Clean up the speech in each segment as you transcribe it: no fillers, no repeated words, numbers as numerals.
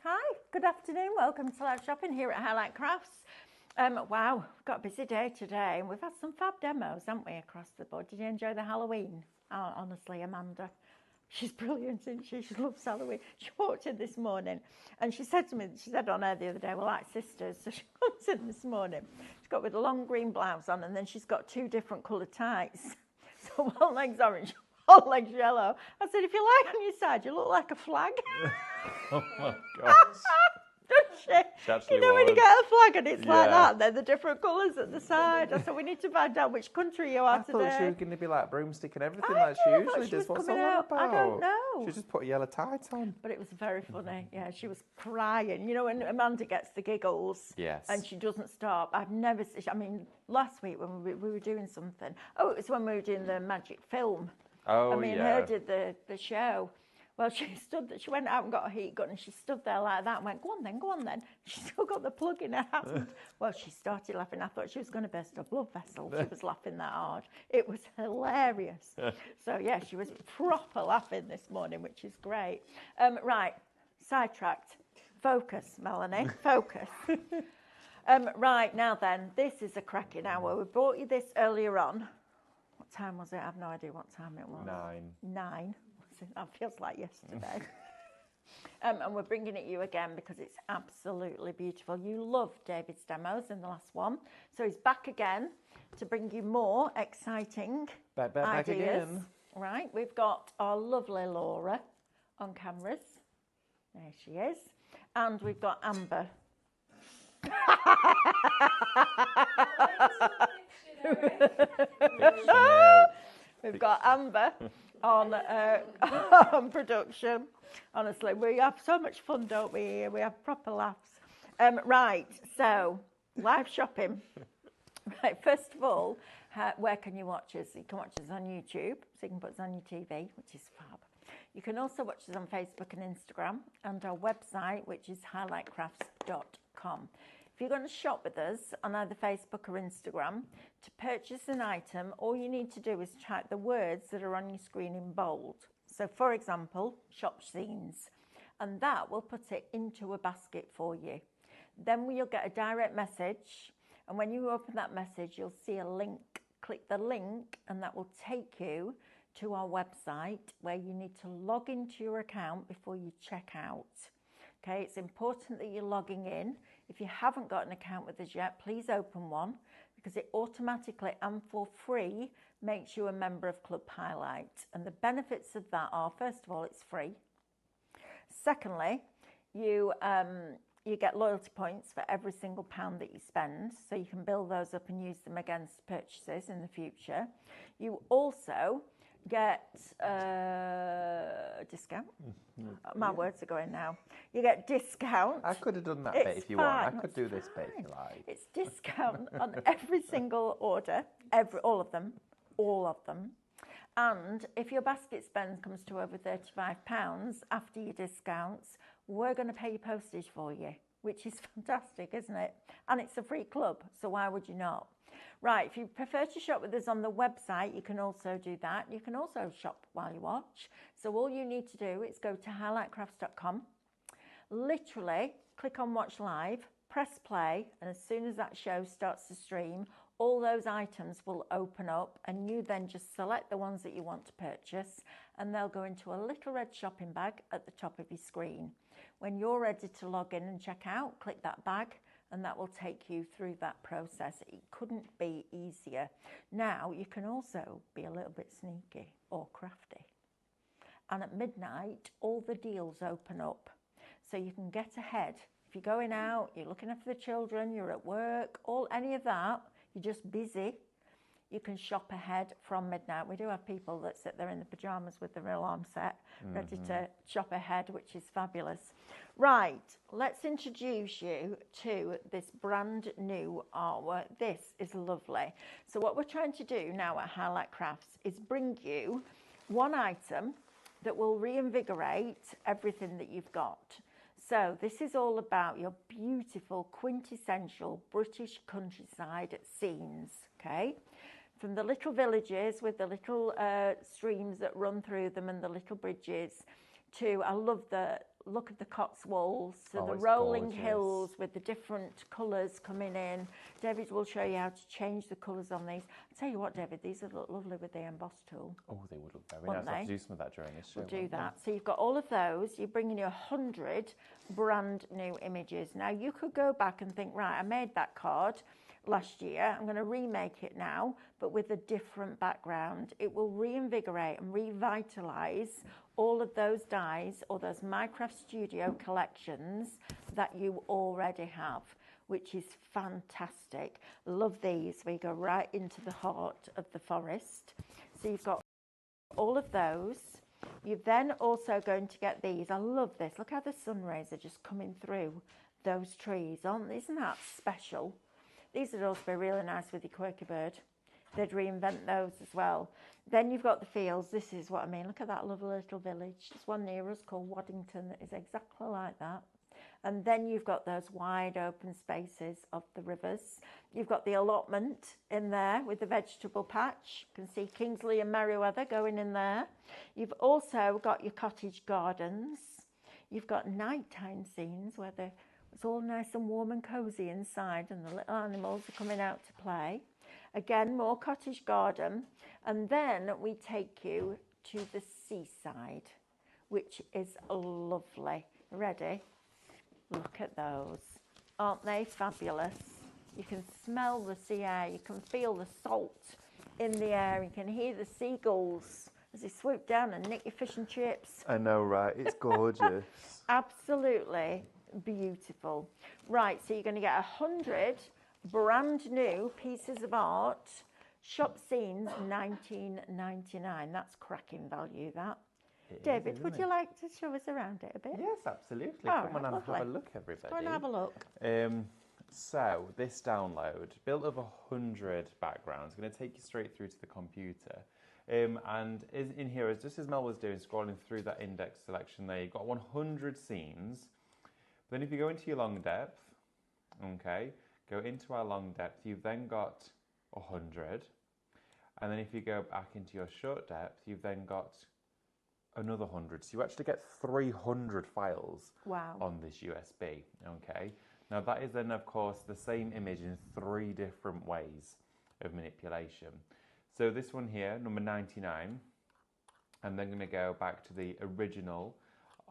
Hi, good afternoon. Welcome to live shopping here at Highlight Crafts. Wow, we've got a busy day today and we've had some fab demos, haven't we, across the board. Did you enjoy the Halloween? Oh, honestly, Amanda, she's brilliant, isn't she? She loves Halloween. She walked in this morning and she said to me, she said on air the other day, we're like sisters. So she walked in this morning. She's got with a long green blouse on and then she's got two different coloured tights. So one leg's orange, one leg's yellow. I said, if you lie on your side, you look like a flag. Oh my gosh. Doesn't she? You know when you get a flag and it's like that, they're the different colours at the side. I said, we need to find out which country you are today. I thought she was going to be like broomstick and everything like she usually does. What's all that about? I don't know. She just put a yellow tight on. But it was very funny. Yeah, she was crying. You know when Amanda gets the giggles? Yes. And she doesn't stop. I've never, I mean, last week when we were doing something. Oh, it was when we were doing the magic film. Oh, I mean, her did the show. Well, she went out and got a heat gun and she stood there like that and went, go on then. She still got the plug in her hand. Well, she started laughing. I thought she was going to burst a blood vessel. She was laughing that hard. It was hilarious. So, yeah, she was proper laughing this morning, which is great. Right, sidetracked. Focus, Melanie, focus. Right, now then, this is a cracking hour. We brought you this earlier on. What time was it? I have no idea what time it was. 9. That feels like yesterday. And we're bringing it you again because it's absolutely beautiful. You loved David's demos in the last one. So he's back again to bring you more exciting ideas. Back again. Right, we've got our lovely Laura on cameras. There she is. And we've got Amber. We've got Amber on production. Honestly, we have so much fun, don't we? We have proper laughs. Right, so live shopping. Right, first of all, where can you watch us? You can watch us on YouTube, so you can put us on your TV, which is fab. You can also watch us on Facebook and Instagram, and our website, which is highlightcrafts.com. If you're going to shop with us on either Facebook or Instagram, to purchase an item, all you need to do is type the words that are on your screen in bold. So, for example, shop scenes, and that will put it into a basket for you. Then you'll get a direct message, and when you open that message, you'll see a link. Click the link, and that will take you to our website where you need to log into your account before you check out. Okay, it's important that you're logging in. If you haven't got an account with us yet, please open one because it automatically and for free makes you a member of Club Highlight. And the benefits of that are, first of all, it's free. Secondly, you get loyalty points for every single £1 that you spend, so you can build those up and use them against purchases in the future. You also get a discount. My words are going now. You get discount. I could have done that bit if you want. I could do this bit if you like. It's discount on every single order, all of them. And if your basket spend comes to over £35 after your discounts, we're going to pay your postage for you, which is fantastic, isn't it? And it's a free club, so why would you not? Right, if you prefer to shop with us on the website, you can also do that. You can also shop while you watch. So all you need to do is go to highlightcrafts.com, literally click on watch live, press play, and as soon as that show starts to stream, all those items will open up and you then just select the ones that you want to purchase and they'll go into a little red shopping bag at the top of your screen. When you're ready to log in and check out, click that bag and that will take you through that process. It couldn't be easier. Now, you can also be a little bit sneaky or crafty. And at midnight, all the deals open up. So you can get ahead. If you're going out, you're looking after the children, you're at work, any of that, you're just busy, you can shop ahead from midnight. We do have people that sit there in the pyjamas with their alarm set, ready to shop ahead, which is fabulous. Right, let's introduce you to this brand new artwork. This is lovely. So what we're trying to do now at Highlight Crafts is bring you one item that will reinvigorate everything that you've got. So this is all about your beautiful, quintessential British countryside scenes, okay? From the little villages with the little streams that run through them and the little bridges to, I love the look at the Cotswolds, so Oh, the it's rolling gorgeous. hills with the different colours coming in. David will show you how to change the colours on these. I'll tell you what, David, these would look lovely with the emboss tool. Oh, they would look very Wouldn't nice. I'll have they? to do some of that during this show. We'll do won't we? that. So you've got all of those. You're bringing you 100 brand new images. Now you could go back and think, right, I made that card last year. I'm going to remake it now, but with a different background. It will reinvigorate and revitalise all of those dies or those Minecraft Studio collections that you already have, which is fantastic. Love these. We go right into the heart of the forest. So you've got all of those. You're then also going to get these. I love this. Look how the sun rays are just coming through those trees. Isn't that special? These would also be really nice with your quirky bird. They'd reinvent those as well. Then you've got the fields. This is what I mean. Look at that lovely little village. There's one near us called Waddington that is exactly like that. And then you've got those wide open spaces of the rivers. You've got the allotment in there with the vegetable patch. You can see Kingsley and Merriweather going in there. You've also got your cottage gardens. You've got nighttime scenes where it's all nice and warm and cosy inside and the little animals are coming out to play. Again, more cottage garden. And then we take you to the seaside, which is lovely. Ready? Look at those. Aren't they fabulous? You can smell the sea air. You can feel the salt in the air. You can hear the seagulls as they swoop down and nick your fish and chips. I know, right? It's gorgeous. Absolutely beautiful. Right, so you're going to get 100 brand new pieces of art. Shop scenes, $19.99. That's cracking value, that. David, would you like to show us around it a bit? Yes, absolutely. All Come on right, and lovely. have a look, everybody. Go and have a look. So this download, built of 100 backgrounds, going to take you straight through to the computer. And in here, just as Mel was doing, scrolling through that index selection there, you've got 100 scenes. Then if you go into your long depth, okay, go into our long depth, you've then got 100. And then if you go back into your short depth, you've then got another 100. So you actually get 300 files Wow. on this USB, okay? Now that is then, of course, the same image in 3 different ways of manipulation. So this one here, number 99, I'm then going to go back to the original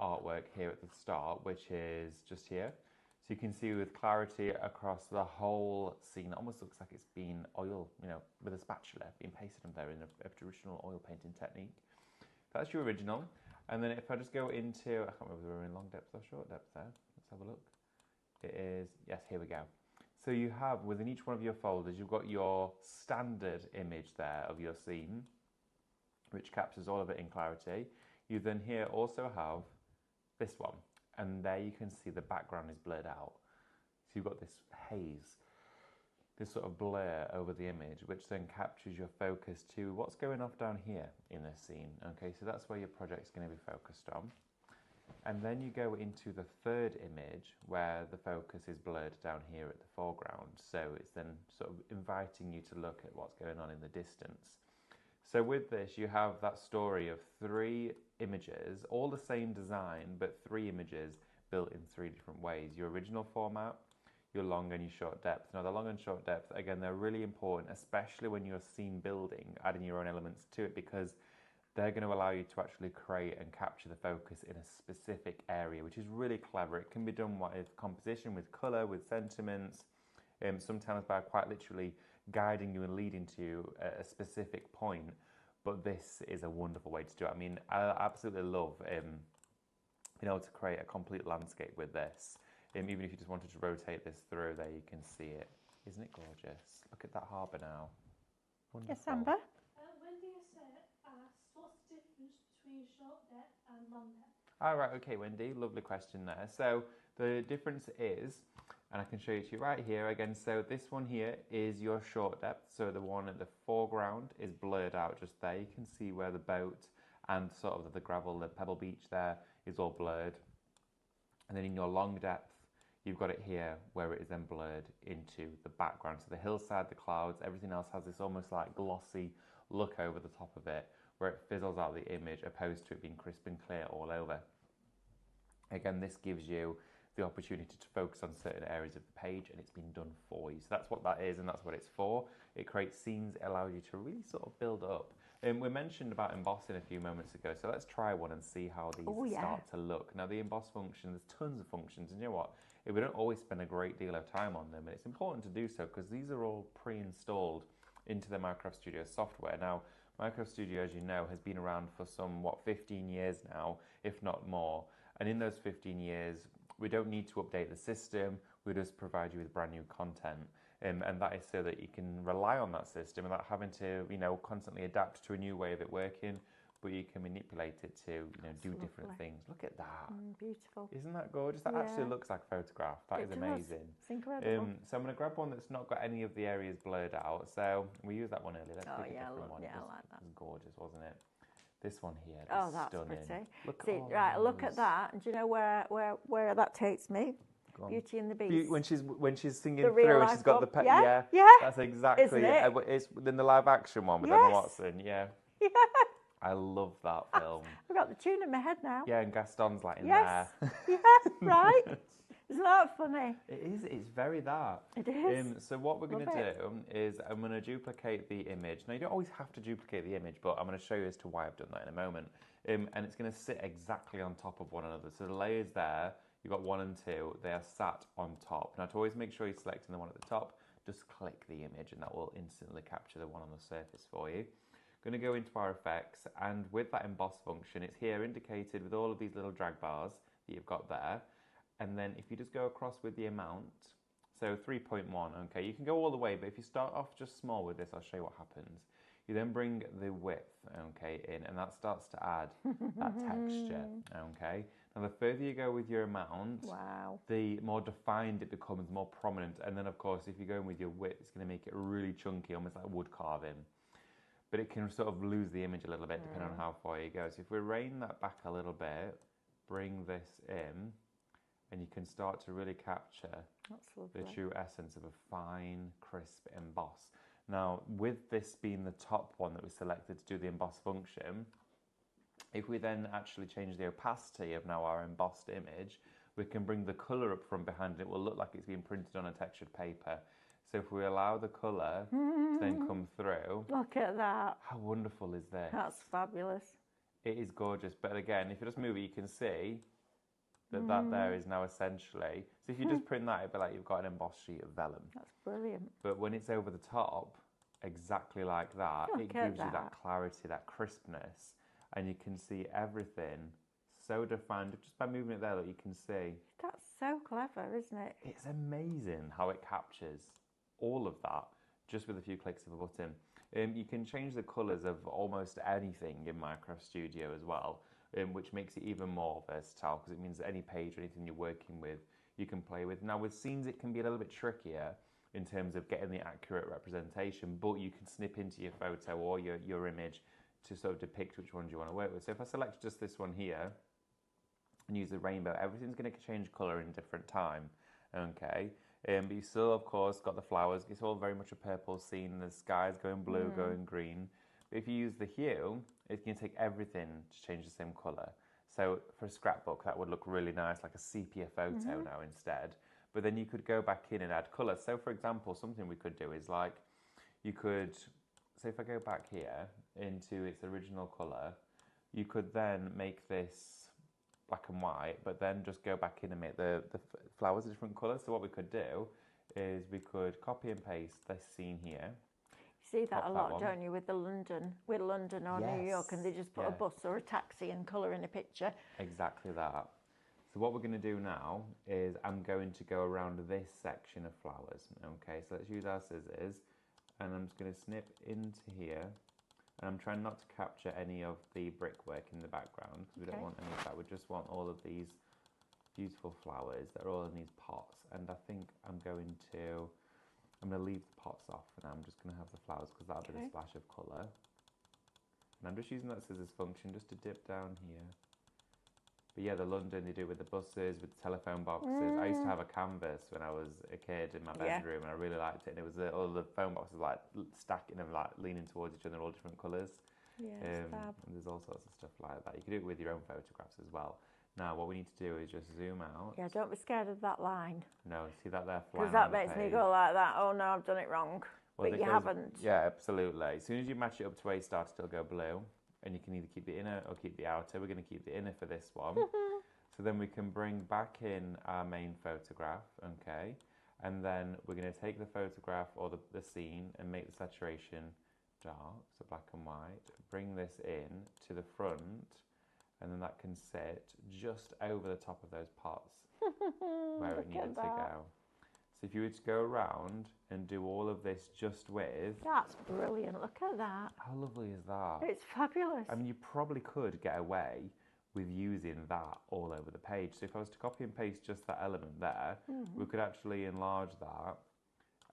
artwork here at the start, which is just here. So you can see with clarity across the whole scene, it almost looks like it's been oil, with a spatula, being pasted on there in a traditional oil painting technique. That's your original. And then if I just go into, I can't remember if we're in long depth or short depth there. Let's have a look. It is, yes, here we go. So you have, within each one of your folders, you've got your standard image there of your scene, which captures all of it in clarity. You then here also have this one. And there you can see the background is blurred out. So you've got this haze, this sort of blur over the image, which then captures your focus to what's going off down here in this scene. Okay, so that's where your project's going to be focused on. And then you go into the third image where the focus is blurred down here at the foreground. So it's then sort of inviting you to look at what's going on in the distance. So with this, you have that story of 3 images, all the same design, but 3 images built in 3 different ways. Your original format, your long and your short depth. Now the long and short depth, again, they're really important, especially when you're scene building, adding your own elements to it, because they're going to allow you to actually create and capture the focus in a specific area, which is really clever. It can be done with composition, with colour, with sentiments, sometimes by quite literally guiding you and leading to you at a specific point. But this is a wonderful way to do it. I mean, I absolutely love being able to create a complete landscape with this. Even if you just wanted to rotate this through, there you can see it. Isn't it gorgeous? Look at that harbour now. Wonderful. Yes, Amber? Wendy asked, what's the difference between short depth and long depth? All right, okay, Wendy, lovely question there. So the difference is, and I can show you to you right here again, so this one here is your short depth. So the one at the foreground is blurred out just there. You can see where the boat and sort of the gravel, the pebble beach there is all blurred. And then in your long depth, you've got it here where it is then blurred into the background. So the hillside, the clouds, everything else has this almost like glossy look over the top of it, where it fizzles out the image opposed to it being crisp and clear all over. Again, this gives you the opportunity to focus on certain areas of the page, and it's been done for you. So that's what that is, and that's what it's for. It creates scenes, it allows you to really sort of build up. We mentioned about embossing a few moments ago, so let's try one and see how these start to look. Now, the emboss function, there's tons of functions, and you know what? We don't always spend a great deal of time on them, and it's important to do so because these are all pre-installed into the Minecraft Studio software. Now, Minecraft Studio, as you know, has been around for some, 15 years now, if not more. And in those 15 years, we don't need to update the system, we just provide you with brand new content. And that is so that you can rely on that system without having to, constantly adapt to a new way of it working, but you can manipulate it to, do different things. Look at that. Beautiful. Isn't that gorgeous? That actually looks like a photograph. That is amazing. It's incredible. So I'm going to grab one that's not got any of the areas blurred out. So we used that one earlier. Let's pick a different one. I like that. It was gorgeous, wasn't it? This one here Oh, is that's stunning. pretty. Look See, at right, look at that. And do you know where that takes me? Beauty and the Beast. When she's singing The through real and she's life got the one. yeah, Yeah. that's exactly Isn't it? It's in the live action one with Yes. Emma Watson. Yeah, Yeah. I love that film. I've got the tune in my head now. Yeah, and Gaston's like in Yes. there. Yeah, right. Isn't that funny? It is. It's very that. It is. So what we're going Love to it. do is I'm going to duplicate the image. Now you don't always have to duplicate the image, but I'm going to show you as to why I've done that in a moment. And it's going to sit exactly on top of one another. So the layers there, you've got 1 and 2, they are sat on top. Now to always make sure you're selecting the one at the top, just click the image and that will instantly capture the one on the surface for you. Going to go into our effects, and with that emboss function, it's here indicated with all of these little drag bars that you've got there. And then if you just go across with the amount, so 3.1, okay, you can go all the way, but if you start off just small with this, I'll show you what happens. You then bring the width, okay, in, and that starts to add that texture, okay. Now the further you go with your amount, the more defined it becomes, more prominent, and then of course if you go in with your width, it's going to make it really chunky, almost like wood carving. But it can sort of lose the image a little bit depending on how far you go. So if we rein that back a little bit, bring this in, and you can start to really capture the true essence of a fine, crisp emboss. Now, with this being the top one that we selected to do the emboss function, if we then actually change the opacity of now our embossed image, we can bring the colour up from behind and it will look like it's been printed on a textured paper. So if we allow the colour to then come through, Look at that. how wonderful is this? That's fabulous. It is gorgeous, but again, if you just move it, you can see that that there is now essentially, so if you just print that, it'd be like you've got an embossed sheet of vellum. That's brilliant. But when it's over the top, exactly like that, it Look at gives you that that. clarity, that crispness, and you can see everything so defined just by moving it there that you can see. That's so clever, isn't it? It's amazing how it captures all of that just with a few clicks of a button. You can change the colours of almost anything in Minecraft Studio as well, which makes it even more versatile because it means that any page or anything you're working with, you can play with. Now with scenes, it can be a little bit trickier in terms of getting the accurate representation, but you can snip into your photo or your image to sort of depict which ones you want to work with. So if I select just this one here and use the rainbow, everything's going to change colour in different time, okay? But you still, of course, got the flowers. It's all very much a purple scene. The sky's going blue, going green. But if you use the hue, it can take everything to change the same colour. So for a scrapbook, that would look really nice, like a sepia photo now instead. But then you could go back in and add colour. So for example, something we could do is like, you could, so if I go back here into its original colour, you could then make this black and white, but then just go back in and make the flowers a different colour. So what we could do is we could copy and paste this scene here. You see that Pop a that lot, one. don't you, with London or New York, and they just put a Yeah. bus or a taxi and colour in a picture. Exactly that. So what we're going to do now is I'm going to go around this section of flowers. Okay, so let's use our scissors, and I'm just going to snip into here. And I'm trying not to capture any of the brickwork in the background because we don't want any of that. We just want all of these beautiful flowers that are all in these pots. And I think I'm going to leave the pots off and I'm just going to have the flowers because that'll be the splash of colour. And I'm just using that scissors function just to dip down here. But yeah, the London, they do with the buses, with the telephone boxes. I used to have a canvas when I was a kid in my bedroom, and I really liked it. And it was all the phone boxes like stacking them, like leaning towards each other, all different colours. Yeah, it's fab. And there's all sorts of stuff like that. You can do it with your own photographs as well. Now what we need to do is just zoom out. Yeah, don't be scared of that line. No, see that there flying Because that around the makes me page? go like that. Oh no, I've done it wrong. Well, But it you goes- haven't. Yeah, absolutely. As soon as you match it up to A star, it'll go blue. And you can either keep the inner or keep the outer. We're going to keep the inner for this one. So then we can bring back in our main photograph, okay? And then we're going to take the photograph or the scene and make the saturation dark, so black and white. Bring this in to the front, and then that can sit just over the top of those pots where it Look needed at to that. go. So if you were to go around and do all of this just with, That's brilliant. Look at that. how lovely is that? It's fabulous. I mean, you probably could get away with using that all over the page. So if I was to copy and paste just that element there, we could actually enlarge that,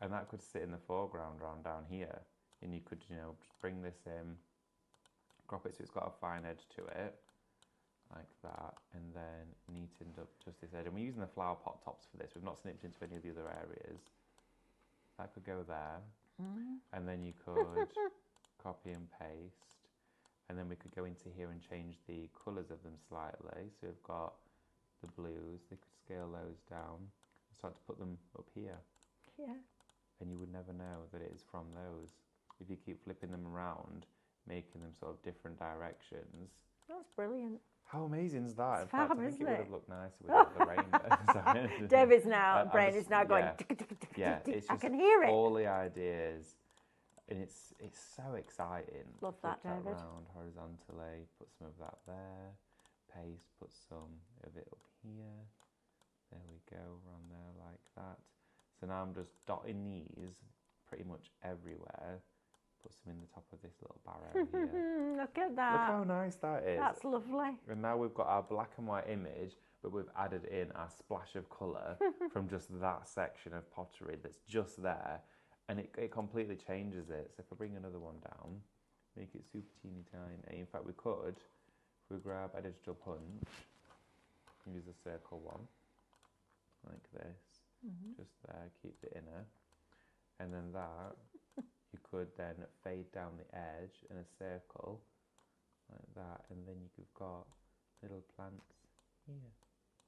and that could sit in the foreground around down here. And you could, just bring this in, crop it so it's got a fine edge to it, like that, and then neatened up just this edge. And we're using the flower pot tops for this. We've not snipped into any of the other areas. That could go there, and then you could copy and paste. And then we could go into here and change the colours of them slightly. So we've got the blues, they could scale those down and start to put them up here. Yeah. And you would never know that it is from those. If you keep flipping them around, making them sort of different directions. That's brilliant. How amazing is that? It's In fact, fab, I think isn't it would it? have looked nicer without the rainbow. Sorry. David's now, I'm brain just- is now going, yeah. tick, tick, tick, tick, Yeah, tick, it's I just can hear it. all the ideas. And it's so exciting. Love Flip that, David. round horizontally, put some of that there, paste, put some of it up here. There we go, around there like that. So now I'm just dotting these pretty much everywhere. Put some in the top of this little barrow here. Look at Look that. how nice that is. That's lovely. And now we've got our black and white image, but we've added in our splash of colour from just that section of pottery that's just there. And it completely changes it. So if I bring another one down, make it super teeny tiny. In fact, we could, if we grab a digital punch, and use the circle one, like this, just there, keep the inner. And then that, you could then fade down the edge in a circle, like that. And then you've got little plants here.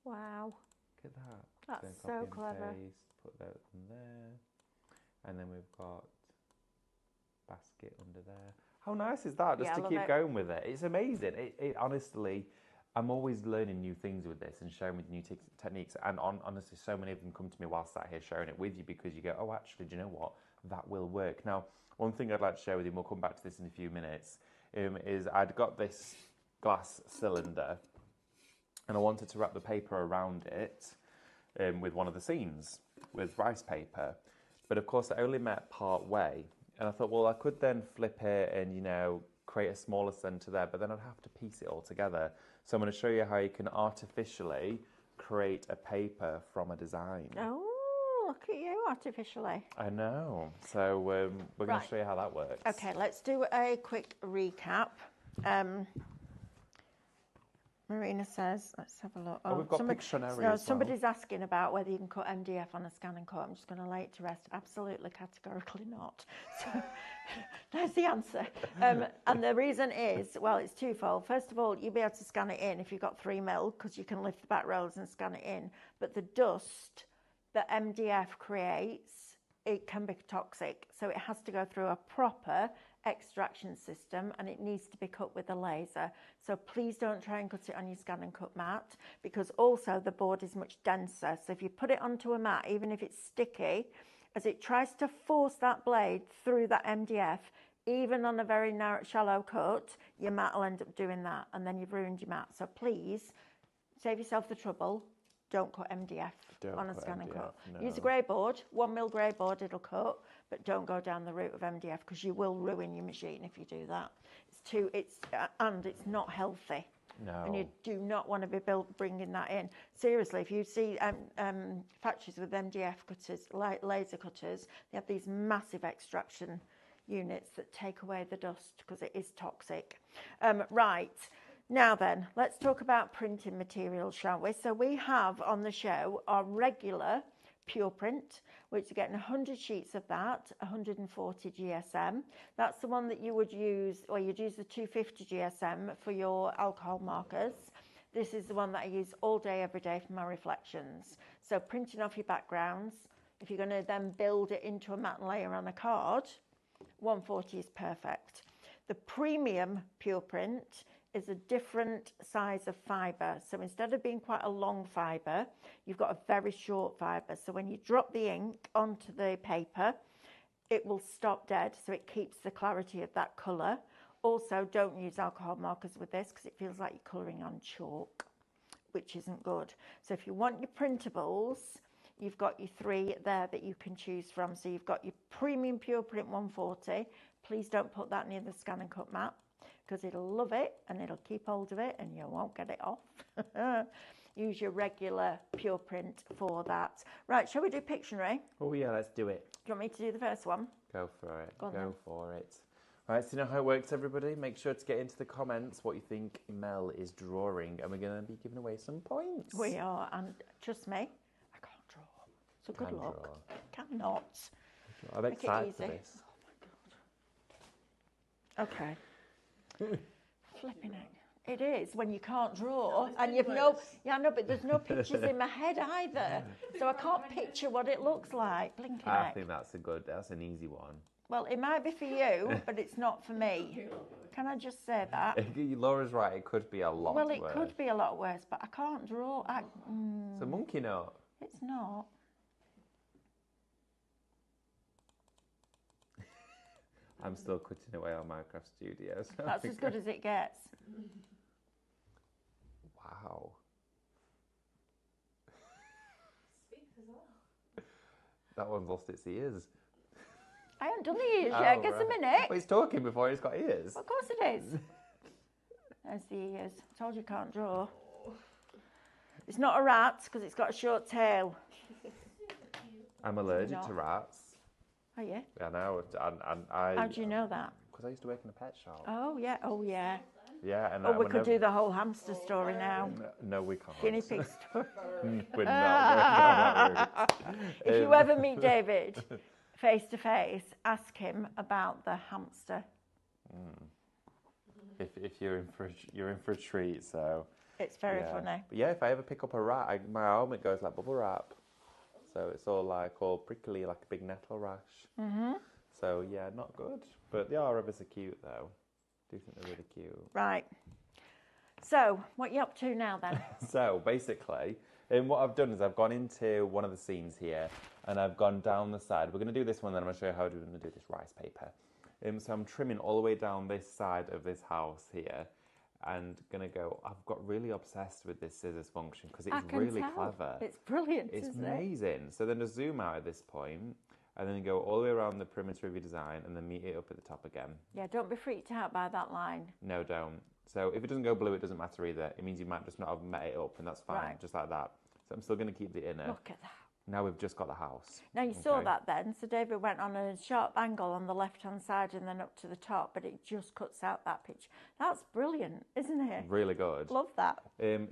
Wow. Look at that. That's Then so copy and clever. paste, put that in there. And then we've got basket under there. How nice is that? Just Yeah, I to love keep it. going with it. It's amazing. It honestly, I'm always learning new things with this and sharing with new techniques. And honestly, so many of them come to me while sat here sharing it with you because you go, oh, actually, do you know what? That will work. Now, one thing I'd like to share with you, and we'll come back to this in a few minutes, is I'd got this glass cylinder and I wanted to wrap the paper around it with one of the scenes with rice paper. But of course, I only met part way. And I thought, well, I could then flip it and, create a smaller centre there, but then I'd have to piece it all together. So I'm going to show you how you can artificially create a paper from a design. Oh, look at you artificially. I know. So we're going Right. to show you how that works. Okay, let's do a quick recap. Marina says, let's have a look. Oh, we've got Pictionary as well. Somebody's asking about whether you can cut MDF on a scan and cut. I'm just going to lay it to rest. Absolutely, categorically not. So there's the answer. And the reason is, well, it's twofold. First of all, you'll be able to scan it in if you've got 3 mil because you can lift the back rollers and scan it in. But the dust that MDF creates, it can be toxic. So it has to go through a proper extraction system and it needs to be cut with a laser. So please don't try and cut it on your scan and cut mat because also the board is much denser. So if you put it onto a mat, even if it's sticky, as it tries to force that blade through that MDF, even on a very narrow, shallow cut, your mat will end up doing that and then you've ruined your mat. So please save yourself the trouble. Don't cut MDF Don't on a cut scan and MDF, cut. no. Use a grey board, 1 mil grey board, it'll cut, but don't go down the route of MDF because you will ruin your machine if you do that. And it's not healthy. No. And you do not want to be bringing that in. Seriously, if you see factories with MDF cutters, laser cutters, they have these massive extraction units that take away the dust because it is toxic. Right. Now then, let's talk about printing materials, shall we? So we have on the show our regular pure print, which you're getting 100 sheets of that, 140 GSM. That's the one that you would use, or you'd use the 250 GSM for your alcohol markers. This is the one that I use all day, every day for my reflections. So printing off your backgrounds, if you're going to then build it into a matte layer on a card, 140 is perfect. The premium pure print is a different size of fibre. So instead of being quite a long fibre, you've got a very short fibre. So when you drop the ink onto the paper, it will stop dead, so it keeps the clarity of that colour. Also, don't use alcohol markers with this because it feels like you're colouring on chalk, which isn't good. So if you want your printables, you've got your 3 there that you can choose from. So you've got your premium pure print 140. Please don't put that near the scan and cut mat because it'll love it and it'll keep hold of it and you won't get it off. Use your regular pure print for that. Right, shall we do Pictionary? Oh yeah, let's do it. Do you want me to do the first one? Go for it. Go on then. For it. Right, so you know how it works, everybody? Make sure to get into the comments what you think Mel is drawing, and we're going to be giving away some points. We are, and trust me, I can't draw. So good Can luck. draw. Cannot. I'm Make it excited for easy. this. Okay. Flipping it. It is when you can't draw it's and been you've no. worse. Yeah, I know, but there's no pictures in my head either, so I can't picture what it looks like. Blinking I heck. think that's an easy one. Well, it might be for you, but it's not for me. Can I just say that? Laura's right, it could be a lot Well, it worse. could be a lot worse, but I can't draw. It's a monkey note. It's not. I'm still cutting away on Minecraft Studio. So That's as good as it gets. Wow. Speaks as well. That one's lost its ears. I haven't done the ears yet. Oh, Guess a right. minute. Well, he's talking before he's got ears. Of course it is. There's the ears. Told you can't draw. It's not a rat because it's got a short tail. I'm allergic not. to rats. Are you? I know. And I. How do you know that? Because I used to work in a pet shop. Oh, yeah. Oh, yeah. Yeah, and Oh, we could do the whole hamster story now. No, we can't. Guinea pig story. We're not going down that route. If you ever meet David face to face, ask him about the hamster. If you're in for a treat, so It's very yeah. funny. But yeah, if I ever pick up a rat, my arm it goes like bubble wrap, so it's all prickly, like a big nettle rash. Mm-hmm. So yeah, not good. But they are ever so cute though. I do think they're really cute. Right. So, what you up to now then? So basically, what I've done is I've gone into one of the scenes here, and I've gone down the side. We're going to do this one, then I'm going to show you how we're going to do this rice paper. So I'm trimming all the way down this side of this house here, and going to go. I've got really obsessed with this scissors function because I it's can really tell. clever. It's brilliant, It's isn't it? amazing. So then just zoom out at this point, and then go all the way around the perimeter of your design, and then meet it up at the top again. Yeah, don't be freaked out by that line. No, don't. So if it doesn't go blue, it doesn't matter either. It means you might just not have met it up, and that's fine, Right. just like that. So I'm still going to keep the inner. Look at that. Now we've just got the house. Now you saw Okay. that then. So David went on a sharp angle on the left-hand side and then up to the top, but it just cuts out that pitch. That's brilliant, isn't it? Really good. Love that.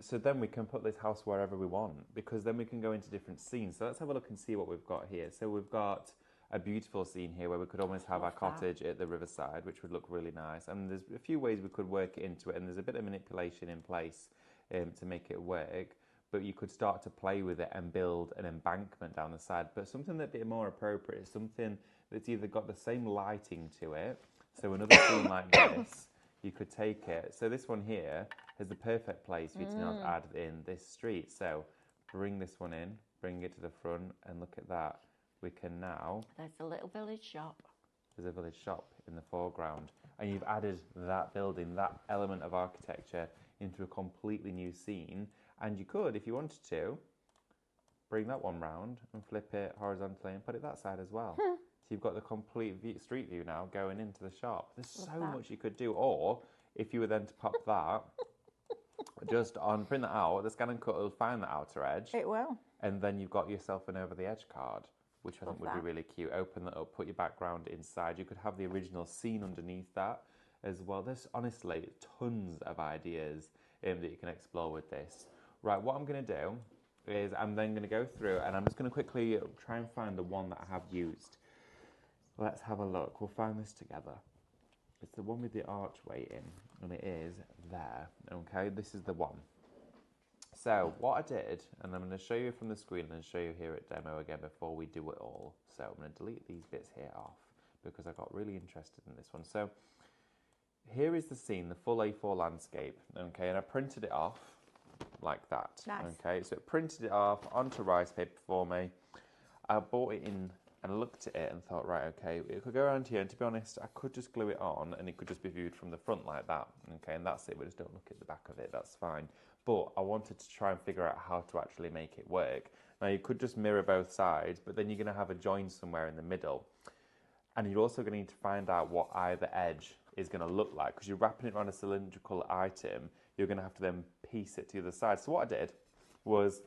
So then we can put this house wherever we want, because then we can go into different scenes. So let's have a look and see what we've got here. So we've got a beautiful scene here where we could almost have our Love that. cottage at the riverside, which would look really nice. And there's a few ways we could work it into it, and there's a bit of manipulation in place to make it work. But you could start to play with it and build an embankment down the side. But something that's a bit more appropriate is something that's either got the same lighting to it. So another scene like this, you could take it. So this one here is the perfect place for you to now add in this street. So bring this one in, bring it to the front, and look at that. We can now, There's a little village shop. there's a village shop in the foreground. And you've added that building, that element of architecture into a completely new scene. And you could, if you wanted to, bring that one round and flip it horizontally and put it that side as well. So you've got the complete street view now going into the shop. There's so that. much you could do. Or if you were then to pop that, just on print that out, the scan and cut will find the outer edge. It will. And then you've got yourself an over the edge card, which I think Love would that. be really cute. Open that up, put your background inside. You could have the original scene underneath that as well. There's honestly tons of ideas that you can explore with this. Right, what I'm going to do is I'm then going to go through and I'm just going to quickly try and find the one that I have used. Let's have a look. We'll find this together. It's the one with the archway in, and it is there. Okay, this is the one. So what I did, and I'm going to show you from the screen and then show you here at demo again before we do it all. So I'm going to delete these bits here off because I got really interested in this one. So here is the scene, the full A4 landscape, okay, and I printed it off like that. Nice. Okay, so it printed it off onto rice paper for me. I bought it in and looked at it and thought, right, okay, it could go around here, and to be honest, I could just glue it on and it could just be viewed from the front like that, okay, and that's it. We just don't look at the back of it, that's fine. But I wanted to try and figure out how to actually make it work. Now, you could just mirror both sides, but then you're going to have a join somewhere in the middle. And you're also going to need to find out what either edge is going to look like, because you're wrapping it around a cylindrical item. You're going to have to then piece it to the other side. So what I did was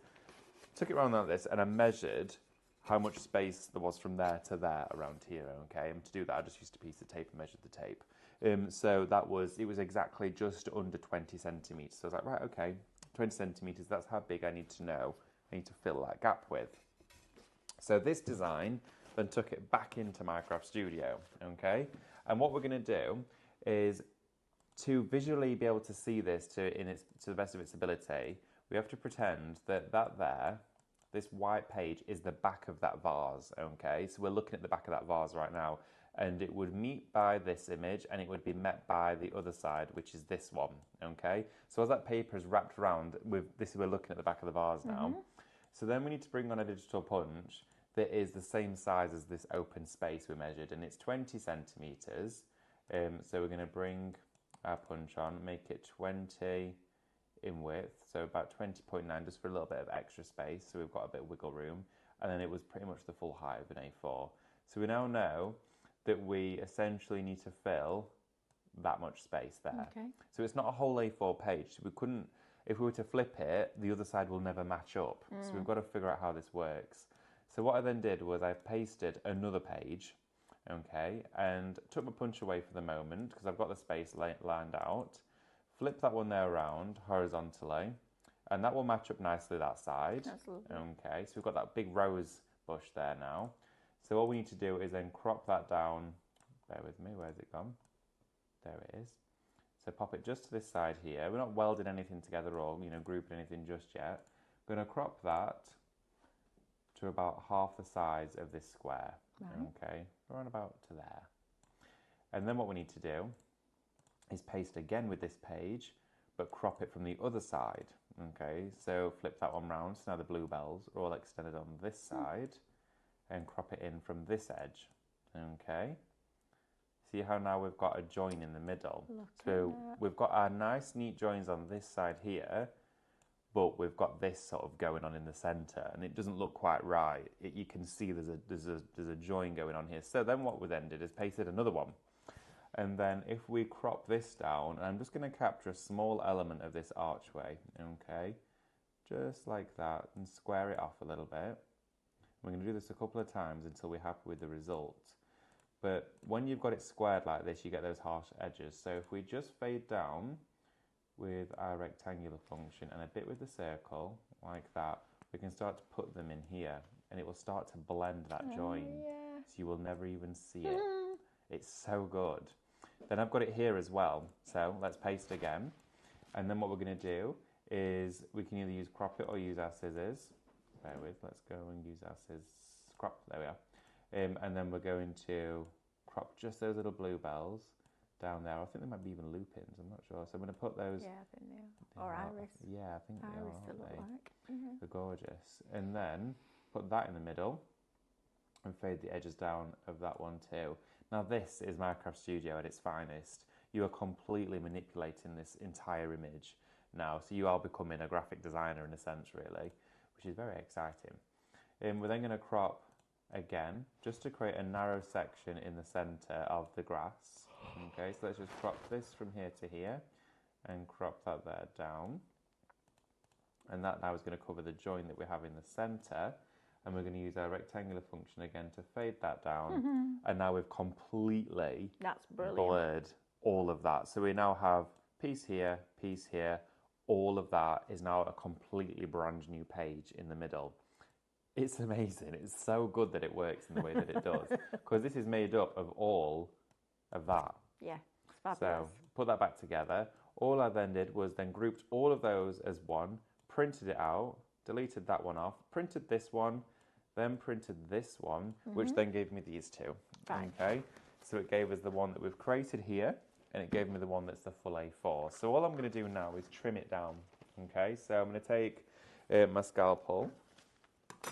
took it around like this and I measured how much space there was from there to there around here, okay? And to do that, I just used a piece of tape and measured the tape. So it was exactly just under 20 centimetres. So I was like, right, okay, 20 centimetres, that's how big I need to know. I need to fill that gap with. So this design then took it back into Minecraft Studio, okay? And what we're going to do is to visually be able to see this to the best of its ability, we have to pretend that this white page is the back of that vase, okay? So we're looking at the back of that vase right now, and it would meet by this image, and it would be met by the other side, which is this one, okay? So as that paper is wrapped around, we're looking at the back of the vase now. So then we need to bring on a digital punch that is the same size as this open space we measured, and it's 20 centimetres. So we're going to bring our punch on, make it 20 in width, so about 20.9, just for a little bit of extra space, so we've got a bit of wiggle room, and then it was pretty much the full height of an A4. So we now know that we essentially need to fill that much space there. Okay. So it's not a whole A4 page. We couldn't, if we were to flip it, the other side will never match up. So we've got to figure out how this works. So what I then did was I pasted another page, okay, and took my punch away for the moment because I've got the space lined out. Flip that one there around horizontally, and that will match up nicely that side. That's lovely. Okay, so we've got that big rose bush there now. So all we need to do is then crop that down. Bear with me, where's it gone? There it is. So pop it just to this side here. We're not welding anything together or grouping anything just yet. We're going to crop that to about half the size of this square. Right. Okay, around about to there. And then what we need to do is paste again with this page, but crop it from the other side. Okay, so flip that one round. So now the bluebells are all extended on this side, and crop it in from this edge. Okay, see how now we've got a join in the middle. So we've got our nice neat joins on this side here, but we've got this sort of going on in the center, and it doesn't look quite right. You can see there's a join going on here. So then what we then did is pasted another one. And then if we crop this down, and I'm just going to capture a small element of this archway, okay, just like that, and square it off a little bit. We're going to do this a couple of times until we're happy with the result. But when you've got it squared like this, you get those harsh edges. So if we just fade down with our rectangular function and a bit with the circle, like that, we can start to put them in here, and it will start to blend that join, so you will never even see it. It's so good. Then I've got it here as well, so let's paste again. And then what we're going to do is we can either use crop it or use our scissors. Bear with, let's go and use our scissors. Crop, there we are. And then we're going to crop just those little bluebells down there. I think they might be even lupins, I'm not sure. So I'm going to put those... Yeah, I think they are. Or iris. Yeah, I think they are, Iris they aren't look they? like. They're gorgeous. And then put that in the middle and fade the edges down of that one too. Now this is Minecraft Studio at its finest. You are completely manipulating this entire image now. So you are becoming a graphic designer in a sense, really, which is very exciting. We're then going to crop again, just to create a narrow section in the center of the grass. Okay, so let's just crop this from here to here and crop that there down. And that now is going to cover the join that we have in the center. And we're going to use our rectangular function again to fade that down. And now we've completely blurred all of that. So we now have piece here, all of that is now a completely brand new page in the middle. It's amazing. It's so good that it works in the way that it does. Because this is made up of all of that. Yeah, it's fabulous. So put that back together. All I then did was then grouped all of those as one, printed it out, deleted that one off, printed this one, then printed this one, which then gave me these two. Fine. Okay, so it gave us the one that we've created here, and it gave me the one that's the full A4. So all I'm going to do now is trim it down. Okay, so I'm going to take my scalpel,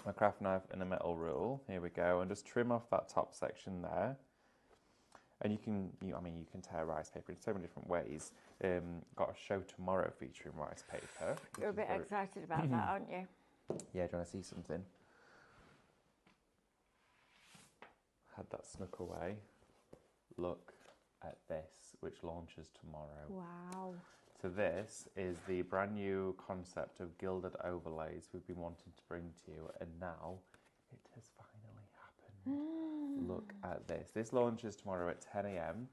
my craft knife, and a metal rule. Here we go, and just trim off that top section there. And you can tear rice paper in so many different ways. Got a show tomorrow featuring rice paper. You're a bit excited about that, aren't you? Yeah, do you want to see something? Had that snuck away. Look at this, which launches tomorrow. Wow. So this is the brand new concept of gilded overlays we've been wanting to bring to you, and now it has finally happened. Look at this. This launches tomorrow at 10 a.m.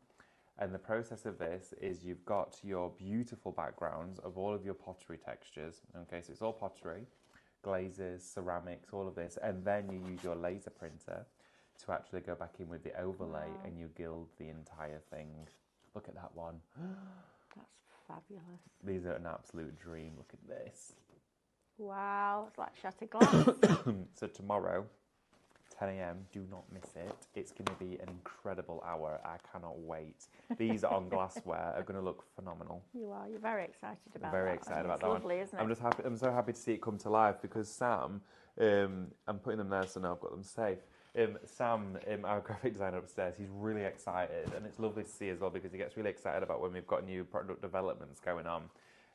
And the process of this is you've got your beautiful backgrounds of all of your pottery textures. Okay, so it's all pottery, glazes, ceramics, all of this, and then you use your laser printer to actually go back in with the overlay and you gild the entire thing. Look at that one. That's fabulous. These are an absolute dream. Look at this. Wow, it's like shattered glass. So tomorrow, 10 a.m, do not miss it. It's going to be an incredible hour. I cannot wait. These on glassware are going to look phenomenal. You are. You're very excited about Very that. excited about It's that lovely, one. isn't it? I'm just happy. I'm so happy to see it come to life because Sam, I'm putting them there so now I've got them safe. Sam, our graphic designer upstairs, he's really excited, and it's lovely to see as well because he gets really excited about when we've got new product developments going on.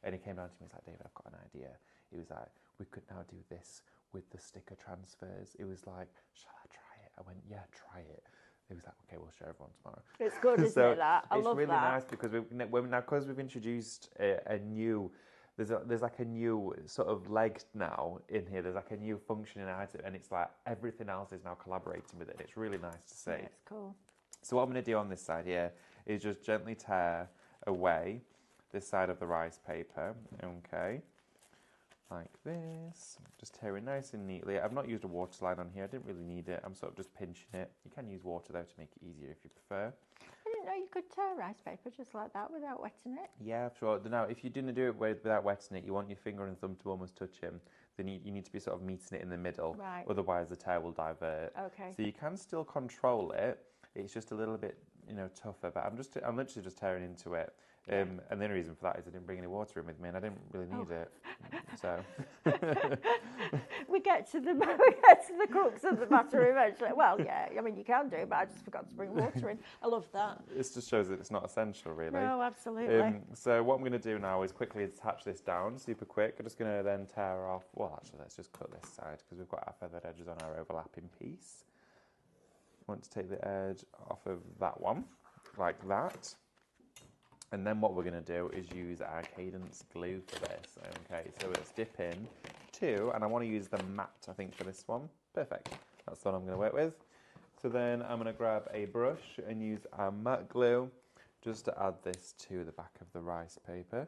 And he came down to me, he's like, David, I've got an idea. He was like, we could now do this with the sticker transfers. He was like, shall I try it? I went, yeah, try it. He was like, okay, we'll show everyone tomorrow. It's good, isn't So it, that? I love it's really that. nice because we've introduced a new. There's like a new sort of leg now in here. There's like a new functioning item, and it's like everything else is now collaborating with it. It's really nice to see. Yeah, it's cool. So what I'm going to do on this side here is just gently tear away this side of the rice paper. Okay, like this. Just tearing nice and neatly. I've not used a water line on here. I didn't really need it. I'm sort of just pinching it. You can use water though to make it easier if you prefer. I didn't know you could tear rice paper just like that without wetting it. Yeah, sure. Now, if you didn't do it without wetting it, you want your finger and thumb to almost touch him. Then you need to be sort of meeting it in the middle. Right. Otherwise, the tear will divert. Okay. So you can still control it. It's just a little bit, tougher. But I'm literally just tearing into it. And the only reason for that is I didn't bring any water in with me, and I didn't really need it. So we get to the crux of the matter eventually. Well, yeah, I mean you can do, but I just forgot to bring water in. I love that. this just shows that it's not essential, really. No, absolutely. So what I'm going to do now is quickly attach this down, super quick. I'm just going to then tear off. Well, actually, let's just cut this side because we've got our feathered edges on our overlapping piece. I want to take the edge off of that one, like that. And then what we're going to do is use our Cadence glue for this. Okay, so let's dip in to, and I want to use the matte, I think, for this one. Perfect. That's what I'm going to work with. So then I'm going to grab a brush and use our matte glue just to add this to the back of the rice paper.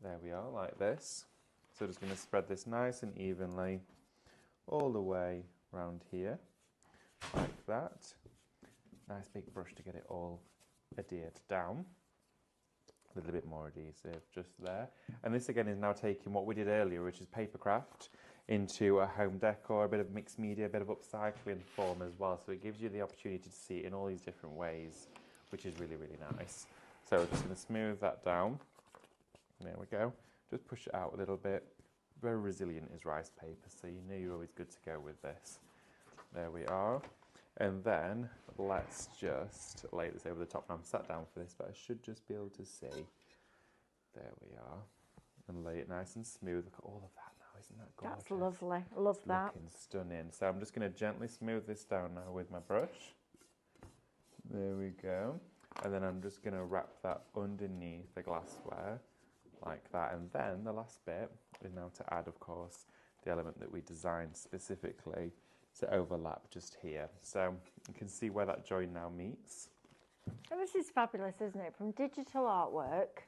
There we are, like this. So just going to spread this nice and evenly all the way around here, like that. Nice big brush to get it all adhered down. A little bit more adhesive just there. And this again is now taking what we did earlier, which is paper craft, into a home decor, a bit of mixed media, a bit of upcycling form as well. So it gives you the opportunity to see it in all these different ways, which is really, really nice. So we're just going to smooth that down. There we go. Just push it out a little bit. Very resilient is rice paper, so you know you're always good to go with this. There we are. And then let's just lay this over the top. Now I'm sat down for this, but I should just be able to see. There we are. And lay it nice and smooth. Look at all of that now, isn't that gorgeous? That's lovely. I love that. Looking stunning. So I'm just going to gently smooth this down now with my brush. There we go. And then I'm just going to wrap that underneath the glassware like that. And then the last bit is now to add, of course, the element that we designed specifically to overlap just here. So you can see where that join now meets. And this is fabulous, isn't it? From digital artwork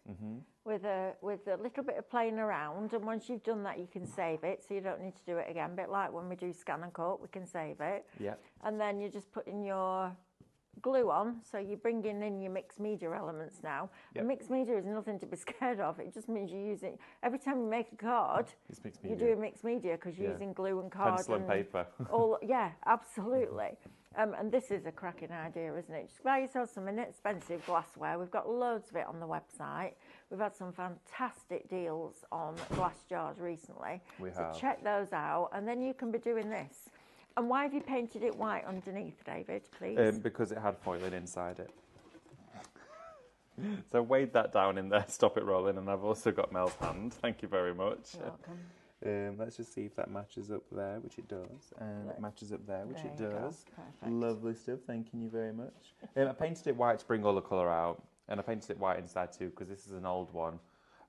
with a little bit of playing around, and once you've done that, you can save it, so you don't need to do it again. A bit like when we do scan and cut, we can save it. Yeah. And then you're just putting your glue on, so you're bringing in your mixed media elements now. Yep. And mixed media is nothing to be scared of. It just means you use it every time you make a card. It's mixed You media. do a mixed media because you're Yeah. using glue and card Pencil and paper. all. Yeah, absolutely. And this is a cracking idea, isn't it? Just buy yourself some inexpensive glassware. We've got loads of it on the website. We've had some fantastic deals on glass jars recently. We so have. check those out, and then you can be doing this. And why have you painted it white underneath, David, please? Because it had foiling inside it. So weighed that down in there, stop it rolling, and I've also got Mel's hand. Thank you very much. You're welcome. Let's just see if that matches up there, which it does, and it matches up there, which There it you go. does. Perfect. Lovely stuff. Thank you very much. I painted it white to bring all the colour out, and I painted it white inside too because this is an old one,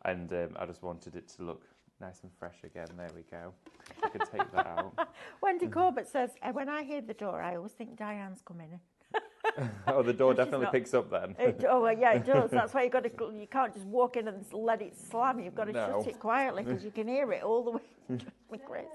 and I just wanted it to look nice and fresh again. There we go. I could take that out. Wendy Corbett says, when I hear the door, I always think Diane's coming. Oh, the door She's definitely not. picks up then. Yeah, it does. That's why you can't just walk in and let it slam. You've got to No. shut it quietly because you can hear it all the way. With Chris.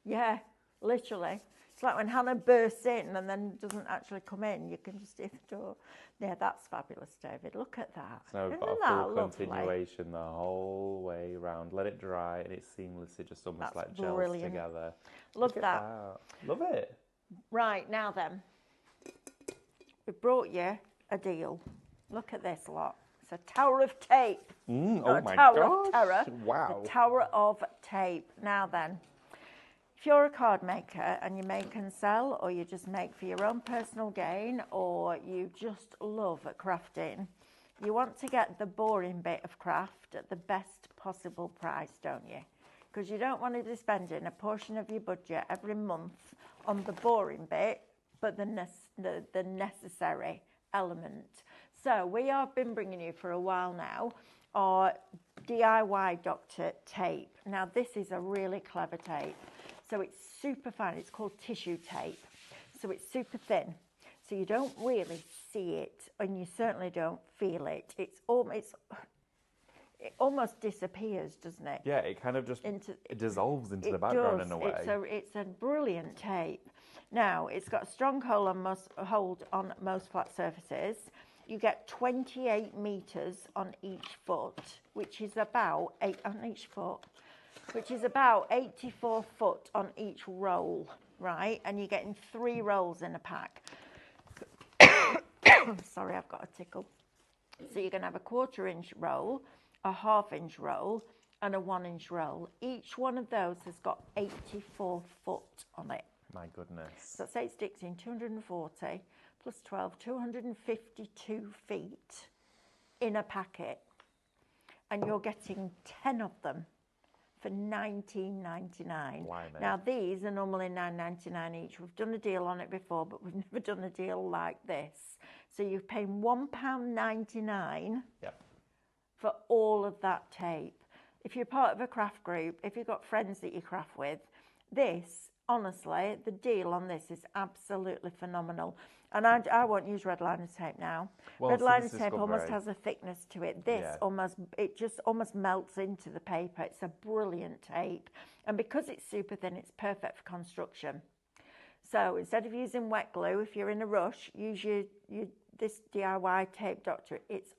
Yeah, literally. It's like when Hannah bursts in and then doesn't actually come in. You can just hear the door. Yeah, that's fabulous, David. Look at that. So we've Isn't got a that full lovely? continuation the whole way around. Let it dry, and it seamlessly just almost That's like gels brilliant. together. Love Look at that. Love it. Right, now then. We brought you a deal. Look at this lot. It's a tower of tape. Oh Not a my tower gosh. of terror. Wow. The tower of tape. Now then, if you're a card maker and you make and sell, or you just make for your own personal gain, or you just love crafting, you want to get the boring bit of craft at the best possible price, don't you? Because you don't want to be spending a portion of your budget every month on the boring bit, but the necessary element. So we have been bringing you for a while now our DIY Doctor tape. Now this is a really clever tape. So it's super fine. It's called tissue tape. So it's super thin. So you don't really see it, and you certainly don't feel it. It almost disappears, doesn't it? Yeah, it kind of just it dissolves into the It background does. in a way. It's a brilliant tape. Now, it's got a strong hold on most flat surfaces. You get 28 metres on each foot, which is about 84 foot on each roll, right? And you're getting 3 rolls in a pack. Sorry, I've got a tickle. So you're going to have a 1/4 inch roll, a 1/2 inch roll, and a 1 inch roll. Each one of those has got 84 foot on it. My goodness. So say it sticks in 240 plus 12, 252 feet in a packet. And you're getting 10 of them for £19.99. Blimey. Now these are normally £9.99 each. We've done a deal on it before, but we've never done a deal like this. So you're paying £1.99 Yep. for all of that tape. If you're part of a craft group, if you've got friends that you craft with, this, honestly, the deal on this is absolutely phenomenal. And I won't use red liner tape now. Well, Red so liner this is tape almost great. has a thickness to it. This Yeah. it just almost melts into the paper. It's a brilliant tape. And because it's super thin, it's perfect for construction. So instead of using wet glue, if you're in a rush, use this DIY Tape Doctor. It's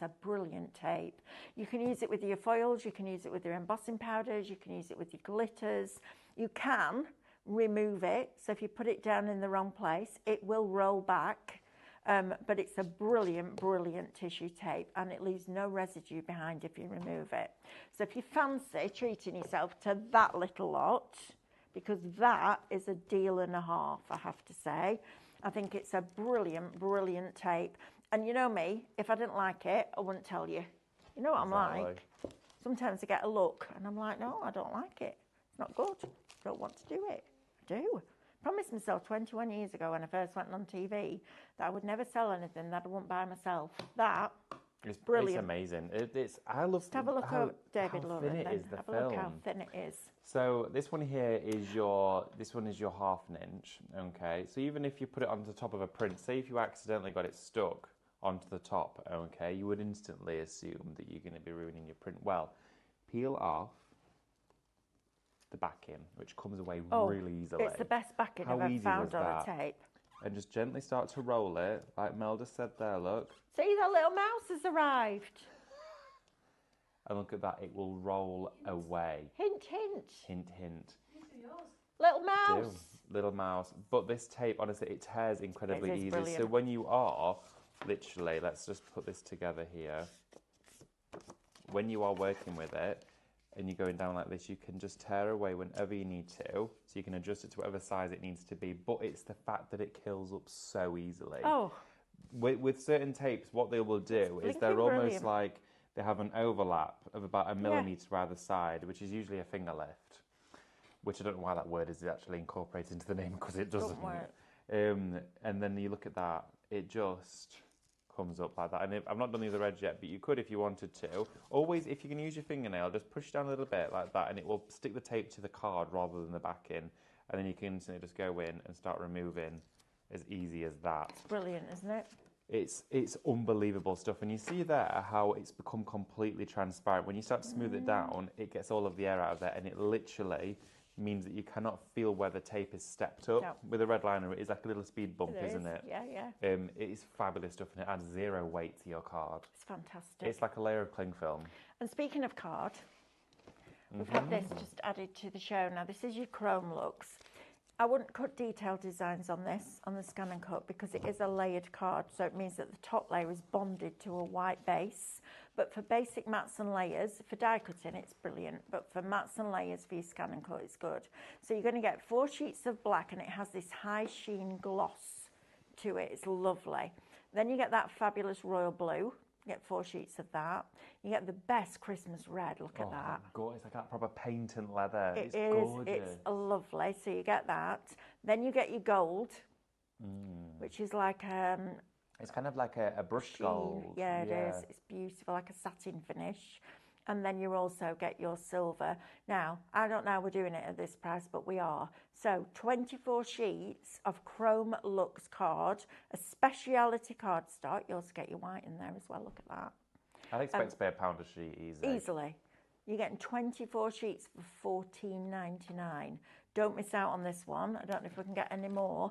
a brilliant tape. You can use it with your foils, you can use it with your embossing powders, you can use it with your glitters. You can remove it, so if you put it down in the wrong place, it will roll back. But it's a brilliant, brilliant tissue tape, and it leaves no residue behind if you remove it. So if you fancy treating yourself to that little lot, because that is a deal and a half, I have to say. I think it's a brilliant, brilliant tape. And you know me, if I didn't like it, I wouldn't tell you. You know what I'm like? Sometimes I get a look and I'm like, no, I don't like it. It's not good. I don't want to do it. I do. I promised myself 21 years ago when I first went on TV that I would never sell anything that I wouldn't buy myself. That It's brilliant. It's amazing. I love. Just have a look how, at David how Lauren thin it then. is, the Have a film. look how thin it is. So this one here is your 1/2 inch. Okay. So even if you put it on the top of a print, say if you accidentally got it stuck onto the top, okay, you would instantly assume that you're going to be ruining your print. Well, peel off the backing, which comes away really easily. It's the best backing How I've ever easy found was on that? a tape. and just gently start to roll it, like Mel just said there, look. See, that little mouse has arrived. And look at that, it will roll away. Hint, hint. Hint, hint. These are yours. Little Do. mouse. Little mouse. But this tape, honestly, it tears incredibly It is easy. brilliant. So when you are, literally, let's just put this together here. When you are working with it, and you're going down like this, you can just tear away whenever you need to. So you can adjust it to whatever size it needs to be. But it's the fact that it kills up so easily. Oh, With certain tapes, what they will do is they're blinking almost brilliant. like they have an overlap of about a millimetre either side, which is usually a finger lift. Which I don't know why that word is actually incorporated into the name, because it doesn't. work. And then you look at that, it just comes up like that. And I've not done the other edge yet, but you could if you wanted to. Always, if you can use your fingernail, just push down a little bit like that, and it will stick the tape to the card rather than the backing. And then you can instantly just go in and start removing as easy as that. brilliant, isn't it? It's unbelievable stuff. And you see there how it's become completely transparent. When you start to smooth it down, it gets all of the air out of there, and it literally means that you cannot feel where the tape is stepped up. No. With a red liner, it is like a little speed bump, It isn't is. it? Yeah, yeah. It is fabulous stuff, and it adds zero weight to your card. It's fantastic. It's like a layer of cling film. And speaking of card, we've had this just added to the show. Now, this is your Chrome Looks. I wouldn't cut detailed designs on this, on the Scan and Cut, because it is a layered card, so it means that the top layer is bonded to a white base. But for basic mats and layers, for die cutting, it's brilliant, but for mats and layers for your Scan and Cut, it's good. So you're going to get 4 sheets of black, and it has this high sheen gloss to it. It's lovely. Then you get that fabulous royal blue. You get 4 sheets of that. You get the best Christmas red. Look at that. God, it's like that proper patent leather. It It's is. gorgeous. It's lovely. So you get that. Then you get your gold, which is like It's kind of like a brushed sheen. gold. Yeah, it is. It's beautiful, like a satin finish. And then you also get your silver. Now, I don't know how we're doing it at this price, but we are. So 24 sheets of Chrome Lux card, a speciality cardstock. You also get your white in there as well. Look at that. I'd expect to pay £1 a sheet easily. Easily. You're getting 24 sheets for $14.99. Don't miss out on this one. I don't know if we can get any more.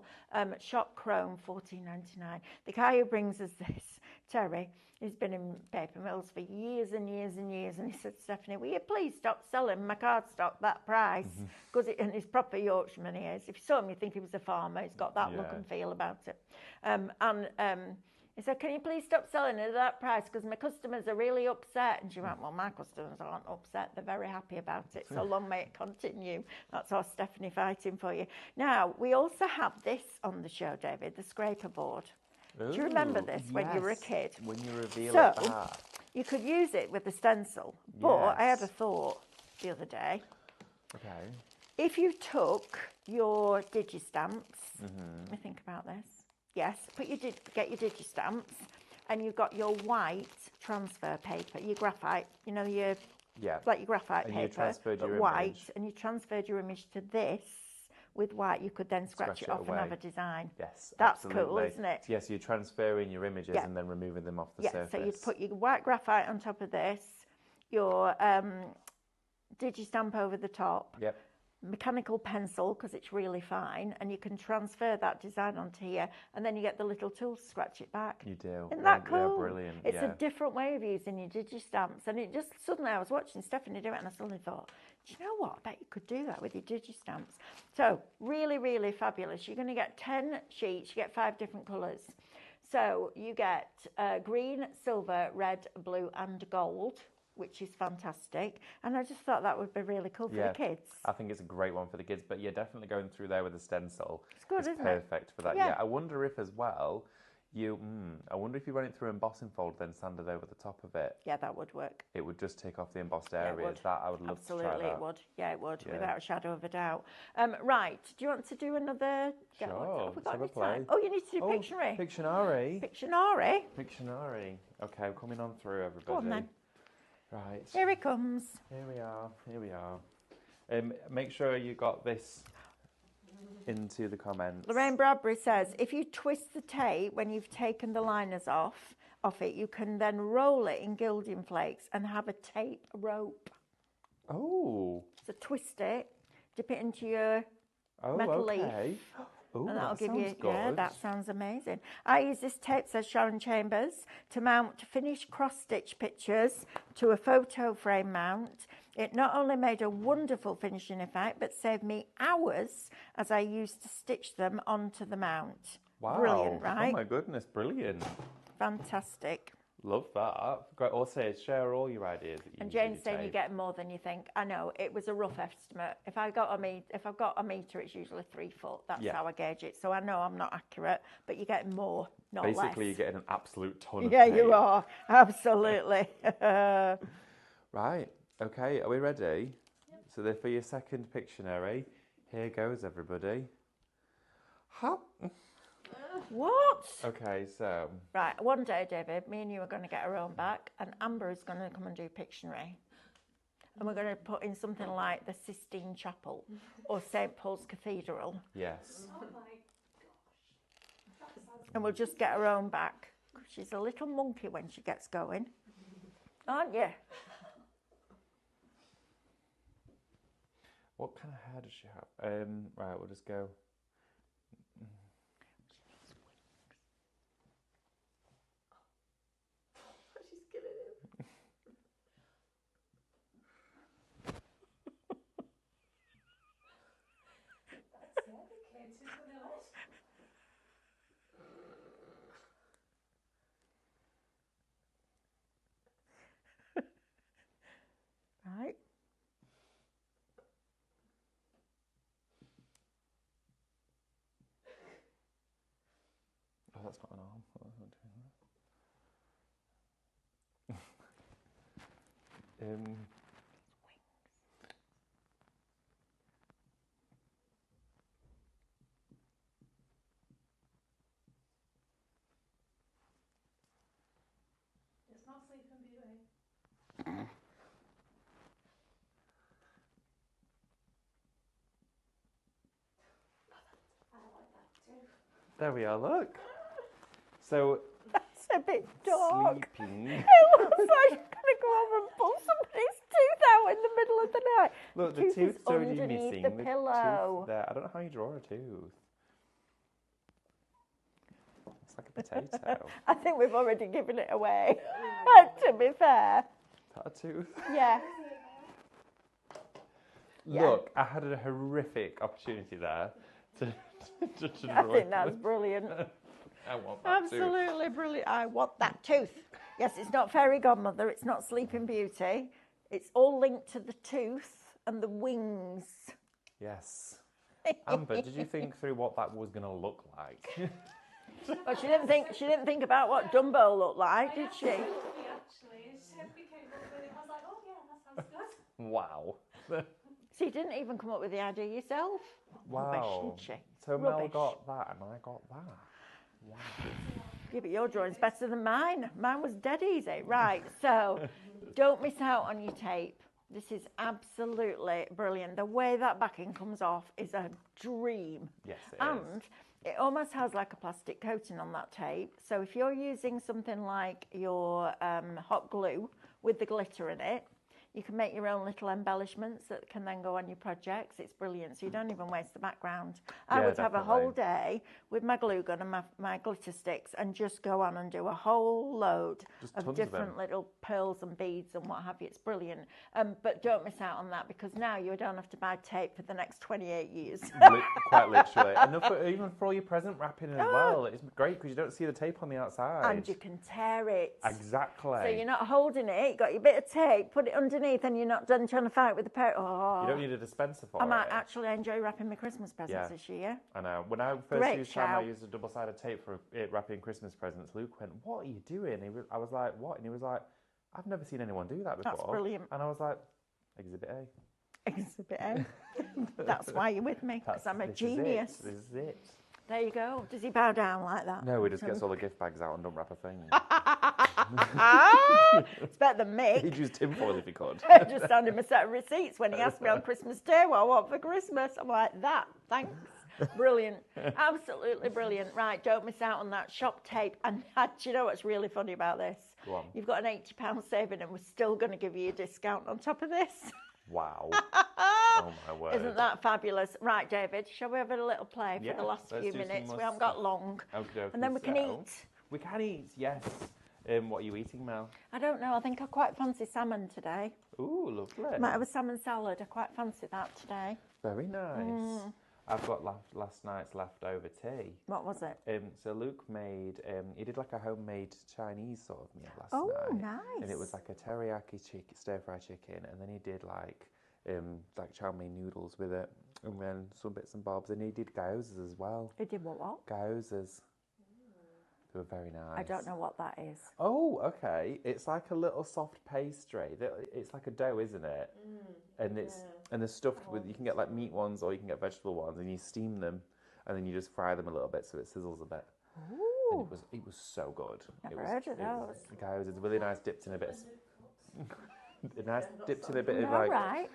Shop Chrome, $14.99. The guy who brings us this, Terry, he's been in paper mills for years and years and years, and he said, Stephanie, will you please stop selling my cardstock that price? Because and he's proper Yorkshireman he is. If you saw him, you'd think he was a farmer. He's got that look Yeah. and feel about it. He said, can you please stop selling it at that price, because my customers are really upset. And she went, well, my customers aren't upset. They're very happy about it. So long may it continue. That's our Stephanie fighting for you. Now, we also have this on the show, David, the scraper board. Do you remember Ooh, this when you were a yes, kid? When you reveal So, it back. you could use it with the stencil. But I had a Yes. thought the other day. Okay. If you took your digistamps, let me think about this. Yes, get your digistamps, and you've got your white transfer paper, your graphite, you know, your graphite And you paper, transferred but your white, image. and you transferred your image to this with white. You could then scratch it off and have away. a design. Yes, That's absolutely. cool, isn't it? So yes, you're transferring your images Yeah. and then removing them off the Yeah, surface. so you'd put your white graphite on top of this, your digistamp over the top, Yep. mechanical pencil because it's really fine, and you can transfer that design onto here, and then you get the little tool to scratch it back. You do. Isn't that Yeah, cool? brilliant. It's a yeah. different way of using your digistamps, and it just suddenly I was watching Stephanie do it, and I suddenly thought, do you know what? I bet you could do that with your digistamps. So really, really fabulous. You're going to get 10 sheets. You get 5 different colours. So you get green, silver, red, blue, and gold, which is fantastic. And I just thought that would be really cool for the kids. I think it's a great one for the kids, but yeah, definitely going through there with a stencil It's good, is isn't it? perfect for that. Yeah. Yeah, I wonder if as well, I wonder if you run it through embossing fold, then sanded over the top of it, Yeah, that would work. it would just take off the embossed Yeah, it areas. would. That I would love Absolutely, to try that. it would. Yeah, it would, Yeah. without a shadow of a doubt. Right, do you want to do another? Sure, Have we got let's have a any time? play. Oh, you need to do Oh, Pictionary. Pictionary. Pictionary. Pictionary. Okay, I'm coming on through, everybody. Go on then. Right. Here it comes. Here we are. Here we are. Make sure you got this into the comments. Lorraine Bradbury says, if you twist the tape when you've taken the liners off it, you can then roll it in gilding flakes and have a tape rope. Oh. So twist it, dip it into your Oh, metal okay. leaf, Ooh, and that'll that give you, sounds yeah, good. that sounds amazing. I use this tape, says Sharon Chambers, to mount finished cross-stitch pictures to a photo frame mount. It not only made a wonderful finishing effect, but saved me hours as I used to stitch them onto the mount. Wow. Brilliant, right? Oh my goodness, brilliant. Fantastic. Love that. Great. Also, share all your ideas that you And use with Jane's your saying you tape. get more than you think. I know, it was a rough estimate. If I've got a metre, it's usually 3 foot. That's Yeah. how I gauge it. So I know I'm not accurate, but you get more, not less. Basically, you're getting an absolute ton of Yeah, tape. you are. Absolutely. Right. Okay. Are we ready? Yep. So then for your second Pictionary, here goes everybody. Hop. What? Okay, so Right, one day, David, me and you are going to get our own back, and Amber is going to come and do Pictionary. And we're going to put in something like the Sistine Chapel or St. Paul's Cathedral, yes. Oh my gosh. That sounds and we'll just get our own back. She's a little monkey when she gets going, aren't you? What kind of hair does she have? Right, we'll just go. she's killing him. That's it, the kids who's gonna let. Right. Oh, that's not an arm. Oh, I'm not doing that. It's not Sleeping Beauty. I like that too. There we are. Look. So That's a bit dark. sleeping. It looks like you're going to go over and pull somebody's tooth out in the middle of the night. Look, the tooth is tooth's already underneath missing. the tooth pillow. there. I don't know how you draw a tooth. It's like a potato. I think we've already given it away, to be fair. Is that a tooth? Yeah. Yeah. Look, I had a horrific opportunity there to I draw think it. that's brilliant. I want that tooth. Absolutely brilliant. I want that tooth. Yes, it's not Fairy Godmother, it's not Sleeping Beauty. It's all linked to the tooth and the wings. Yes. Amber, did you think through what that was going to look like? But she didn't think about what Dumbo looked like, did she? Actually, Sophie came up with it. I was like, oh yeah, that sounds good. Wow. So you didn't even come up with the idea yourself? Rubbish, Wow. didn't she? So Mel Rubbish. got that and I got that. Wow. Yeah, but your drawing's better than mine. Mine was dead easy. Right, so don't miss out on your tape. This is absolutely brilliant. The way that backing comes off is a dream. Yes, it is. And it almost has like a plastic coating on that tape. So if you're using something like your hot glue with the glitter in it, you can make your own little embellishments that can then go on your projects. It's brilliant, so you don't even waste the background. I Yeah, would have a whole definitely. day with my glue gun and my glitter sticks and just go on and do a whole load Just of tons of different them. little pearls and beads and what have you. It's brilliant. But don't miss out on that, because now you don't have to buy tape for the next 28 years. Quite literally. And even for all your present wrapping as well. It's great because you don't see the tape on the outside. And you can tear it. Exactly. So you're not holding it, you've got your bit of tape, put it underneath, and you're not done trying to fight with the pair. Oh, You don't need a dispenser for I it. might actually enjoy wrapping my Christmas presents Yeah. this year. I know. When I first Great used time, I shout. used a double-sided tape for it wrapping Christmas presents. Luke went, "What are you doing?" I was like, "What?" And he was like, "I've never seen anyone do that before." That's brilliant. And I was like, "Exhibit A." Exhibit A. That's why you're with me, because I'm a genius. This is it. There you go. Does he bow down like that? No, he just gets all the gift bags out and don't wrap a thing. It's better than me. He'd use tinfoil if he could. Just handed him a set of receipts when he asked me on Christmas Day what I want for Christmas. I'm like, that, thanks. Brilliant. Absolutely brilliant. Right, don't miss out on that shop tape. And do you know what's really funny about this? Go on. You've got an £80 saving and we're still going to give you a discount on top of this. Wow. Oh my word. Isn't that fabulous? Right, David, shall we have a little play for Yeah, the last let's few do some minutes? more We haven't got stuff. long. Okey-dokey. And then we can So, eat. We can eat, yes. What are you eating, Mel? I don't know, I think I quite fancy salmon today. Ooh, lovely. Might have a salmon salad. I quite fancy that today. Very nice. I've got last night's leftover tea. What was it? So Luke made, he did like a homemade Chinese sort of meal last Oh, night. nice. And it was like a teriyaki stir-fry chicken, and then he did like chow mein noodles with it, and then some bits and bobs, and he did gyozas as well. It did what? Gyozas. They were very nice. I don't know what that is. Oh, okay. It's like a little soft pastry. It's like a dough, isn't it? And they're stuffed with. You can get like meat ones, or you can get vegetable ones, and you steam them, and then you just fry them a little bit so it sizzles a bit. And Ooh, it was so good. Never heard of those. Guys, it's really nice dipped in a bit. Dipped in a bit of all like right.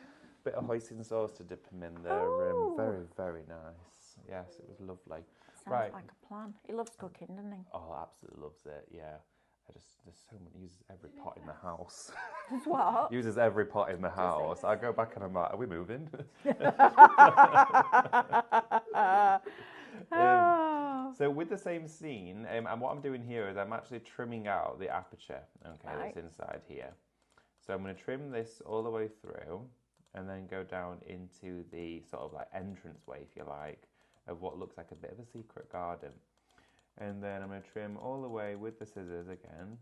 bit of hoisin sauce to dip them in there. Oh. Very, very nice. Yes, it was lovely. Sounds Right. like a plan. He loves cooking, doesn't he? Oh, absolutely loves it. Yeah. There's so many, uses every pot in the house. What? Uses every pot in the house. I go back and I'm like, are we moving? Oh. So with the same scene, and what I'm doing here is I'm actually trimming out the aperture, okay, Right. that's inside here. So I'm going to trim this all the way through and then go down into the sort of like entrance way, if you like, of what looks like a bit of a secret garden. And then I'm going to trim all the way with the scissors again.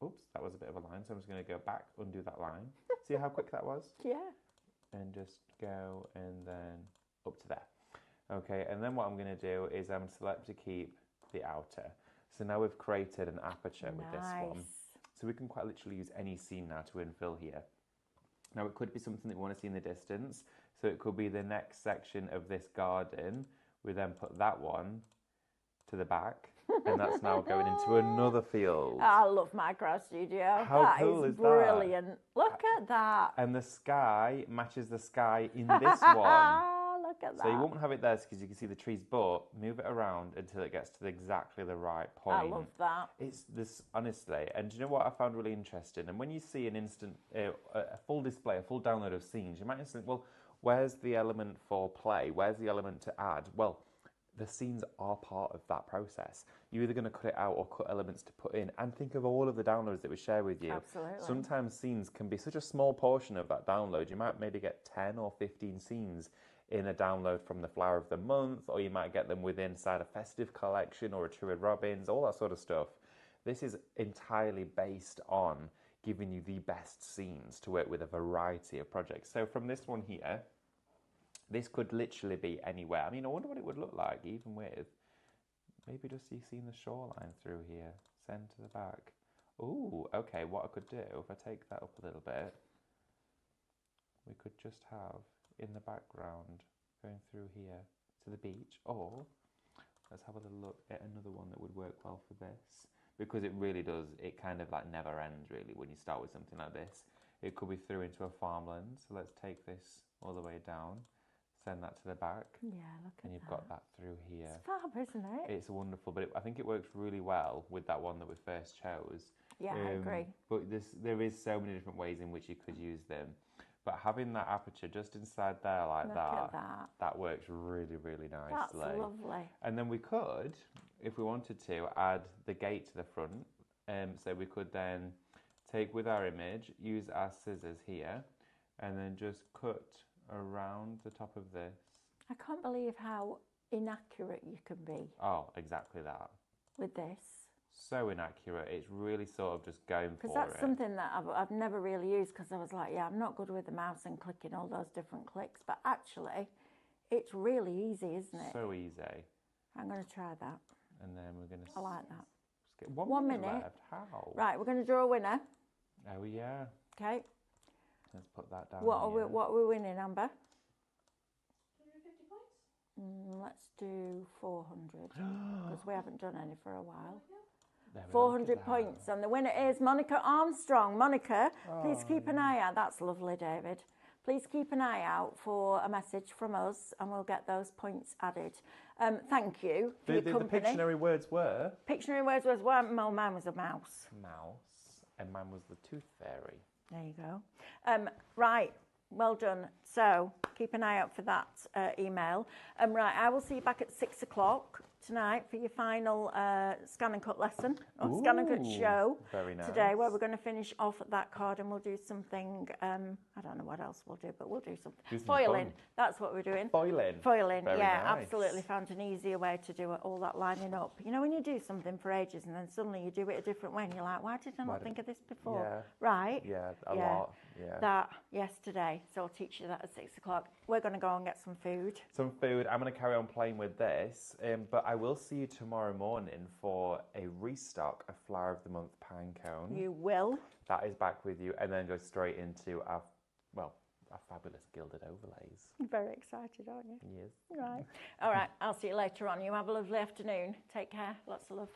Oops, that was a bit of a line, so I'm just going to go back, undo that line. See how quick that was? Yeah. And just go and then up to there. Okay, and then what I'm going to do is I'm select to keep the outer. So now we've created an aperture with this one. So we can quite literally use any scene now to infill here. Now it could be something that we want to see in the distance. So it could be the next section of this garden. We then put that one to the back, and that's now going into another field. I love Micro Studio. How cool is that? Brilliant. Look at that. And the sky matches the sky in this one. Look at that. So you won't have it there because you can see the trees, but move it around until it gets to exactly the right point. I love that. It's this, honestly, and do you know what I found really interesting? And when you see an instant, a full display, a full download of scenes, you might think, well, where's the element for play? Where's the element to add? Well, the scenes are part of that process. You're either going to cut it out or cut elements to put in, and think of all of the downloads that we share with you. Absolutely. Sometimes scenes can be such a small portion of that download. You might maybe get 10 or 15 scenes in a download from the Flower of the Month, or you might get them within inside a festive collection or a True Red Robins, all that sort of stuff. This is entirely based on giving you the best scenes to work with a variety of projects. So from this one here, this could literally be anywhere. I mean, I wonder what it would look like, even with maybe just you seeing the shoreline through here, send to the back. Ooh, okay, what I could do, if I take that up a little bit, we could just have in the background going through here to the beach, or let's have a little look at another one that would work well for this, because it really does, it kind of like never ends really when you start with something like this. It could be through into a farmland, so let's take this all the way down, send that to the back, Yeah, look at and you've that. got that through here. It's fab, isn't it? It's wonderful, but I think it works really well with that one that we first chose. Yeah, I agree. But there is so many different ways in which you could use them. But having that aperture just inside there like Look at that. that works really, really That's nicely. lovely. And then we could, if we wanted to, add the gate to the front. So we could then take with our image, use our scissors here, and then just cut around the top of this. I can't believe how inaccurate you can be Oh, exactly that. with this. So inaccurate. It's really sort of just going for Because that's it. something that I've never really used, because I was like, yeah, I'm not good with the mouse and clicking all those different clicks. But actually, it's really easy, isn't it? So easy. I'm going to try that. And then we're going to... I like that. Get 1 minute. left. How? Right, we're going to draw a winner. Oh, yeah. Okay. Let's put that down What here. are we winning, Amber? 250 points? Let's do 400, because we haven't done any for a while. There we go, look 400 at that. points, and the winner is Monica Armstrong. Monica, please keep an eye out. That's lovely, David. Please keep an eye out for a message from us, and we'll get those points added. Thank you for your The company. Pictionary words were... Pictionary words was one. Well, mine was a mouse. Mouse. And mine was the tooth fairy. There you go. Right, Well done. So keep an eye out for that email. Right, I will see you back at 6 o'clock tonight for your final scan and cut lesson, or scan and cut show. Very nice. Today, where we're going to finish off that card, and we'll do something, I don't know what else we'll do, but we'll do something. Foiling, fun. that's what we're doing. Foiling. Foiling, Very yeah, nice. absolutely. Found an easier way to do it, all that lining up. You know, when you do something for ages and then suddenly you do it a different way and you're like, why did I not think of this before? Yeah. Right? Yeah, a lot. Yeah. That yesterday, so I'll teach you that at 6 o'clock. We're going to go and get some food. Some food. I'm going to carry on playing with this, but I will see you tomorrow morning for a restock of Flower of the Month Pinecone. You will. That is back with you, and then go straight into our fabulous gilded overlays. Very excited, aren't you? Yes. Right. All right. I'll see you later on. You have a lovely afternoon. Take care. Lots of love.